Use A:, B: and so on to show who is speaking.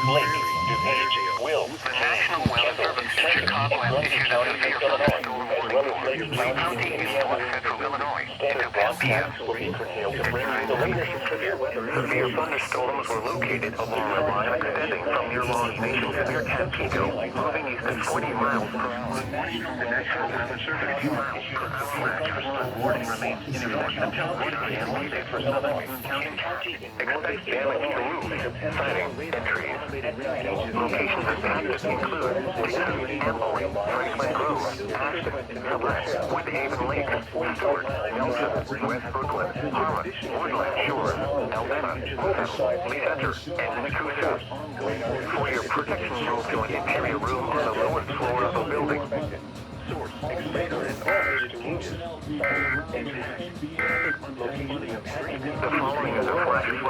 A: Blake, DuPage, Will,
B: National Weather Service, Chicago has issued a severe thunderstorm warning for Lee County in north central Illinois into 10 p.m. Severe thunderstorms were located along a line extending from near Long Station to near Tampico, moving east at 40 miles per hour. The National Weather Service 50 miles per hour thunderstorm warning remains in effect until 1 a.m. Monday for southern Boone County. Expect damage to roofs, siding, and trees. Locations impacted include Dixon, Emily, Franklin Grove, Ashton, Phillips, Woodhaven Lake, Stewart, Nelson, West Brooklyn, Harmon, Woodland Shores, Alvena, Lee Center, and Nakusa. For your protection, move to an interior room on the lowest floor of the building. Source, explainer, and changes. The following is a flash flood.